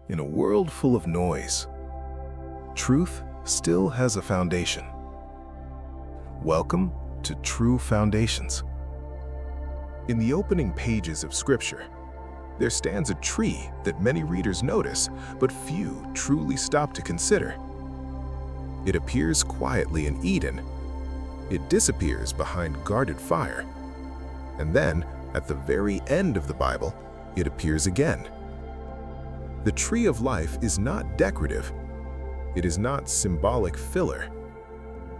In a world full of noise, truth still has a foundation. Welcome to True Foundations. In the opening pages of Scripture, there stands a tree that many readers notice, but few truly stop to consider. It appears quietly in Eden. It disappears behind guarded fire. And then, at the very end of the Bible, it appears again. The tree of life is not decorative. It is not symbolic filler.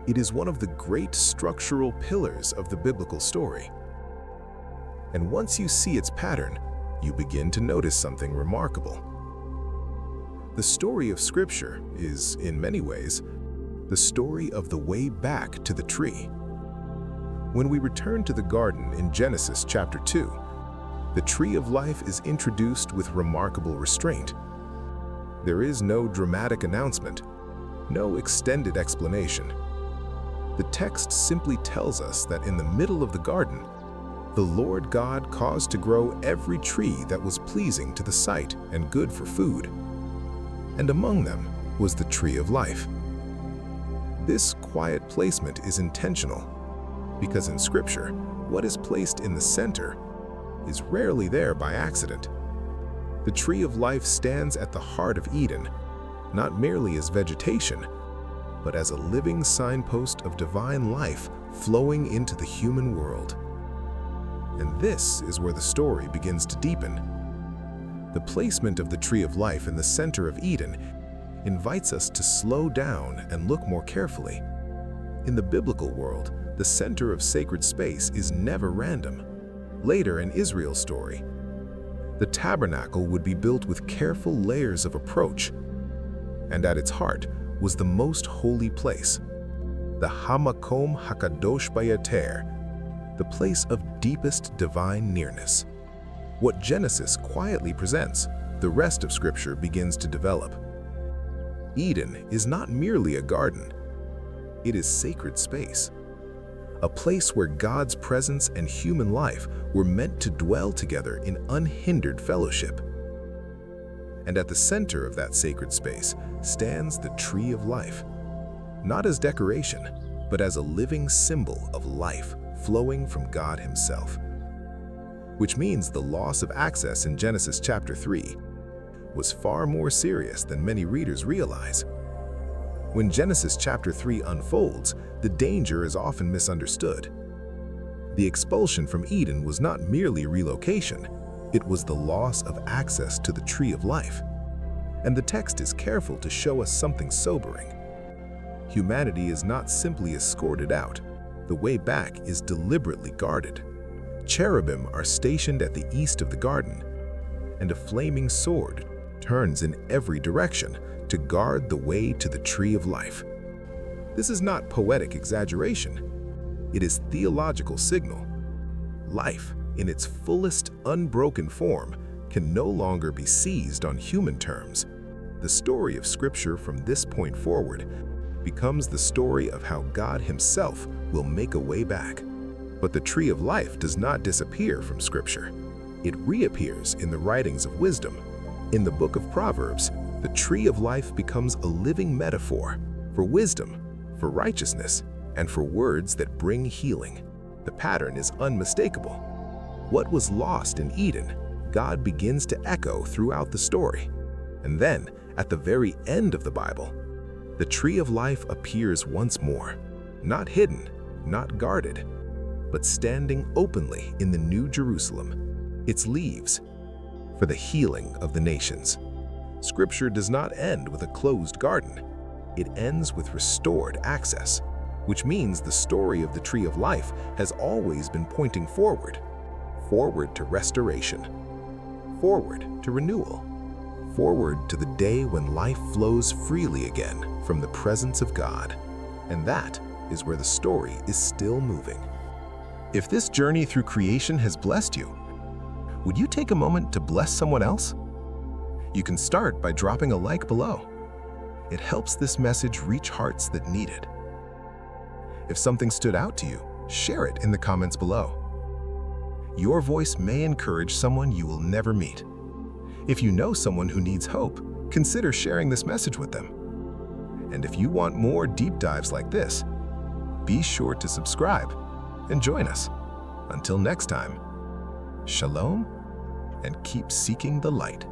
It is one of the great structural pillars of the biblical story. And once you see its pattern, you begin to notice something remarkable. The story of Scripture is, in many ways, the story of the way back to the tree. When we return to the garden in Genesis chapter 2, the tree of life is introduced with remarkable restraint. There is no dramatic announcement, no extended explanation. The text simply tells us that in the middle of the garden, the Lord God caused to grow every tree that was pleasing to the sight and good for food. And among them was the tree of life. This quiet placement is intentional, because in Scripture, what is placed in the center is rarely there by accident. The tree of life stands at the heart of Eden, not merely as vegetation, but as a living signpost of divine life flowing into the human world. And this is where the story begins to deepen. The placement of the tree of life in the center of Eden invites us to slow down and look more carefully. In the biblical world, the center of sacred space is never random. Later in Israel's story, the tabernacle would be built with careful layers of approach, and at its heart was the most holy place, the Hamakom Hakadosh Bayater, the place of deepest divine nearness. What Genesis quietly presents, the rest of Scripture begins to develop. Eden is not merely a garden. It is sacred space, a place where God's presence and human life were meant to dwell together in unhindered fellowship. And at the center of that sacred space stands the tree of life, not as decoration, but as a living symbol of life flowing from God Himself. Which means the loss of access in Genesis chapter 3 was far more serious than many readers realize. When Genesis chapter 3 unfolds, the danger is often misunderstood. The expulsion from Eden was not merely relocation, it was the loss of access to the tree of life. And the text is careful to show us something sobering. Humanity is not simply escorted out. The way back is deliberately guarded. Cherubim are stationed at the east of the garden, and a flaming sword turns in every direction to guard the way to the tree of life. This is not poetic exaggeration. It is theological signal. Life, in its fullest, unbroken form, can no longer be seized on human terms. The story of Scripture from this point forward becomes the story of how God Himself will make a way back. But the tree of life does not disappear from Scripture. It reappears in the writings of wisdom. In the book of Proverbs, the tree of life becomes a living metaphor for wisdom, for righteousness, and for words that bring healing. The pattern is unmistakable. What was lost in Eden, God begins to echo throughout the story. And then, at the very end of the Bible, the tree of life appears once more, not hidden, not guarded, but standing openly in the New Jerusalem, its leaves for the healing of the nations. Scripture does not end with a closed garden. It ends with restored access, which means the story of the tree of life has always been pointing forward to restoration, forward to renewal, forward to the day when life flows freely again from the presence of God. And that is where the story is still moving. If this journey through creation has blessed you, would you take a moment to bless someone else? You can start by dropping a like below. It helps this message reach hearts that need it. If something stood out to you, share it in the comments below. Your voice may encourage someone you will never meet. If you know someone who needs hope, consider sharing this message with them. And if you want more deep dives like this, be sure to subscribe and join us. Until next time, shalom, and keep seeking the light.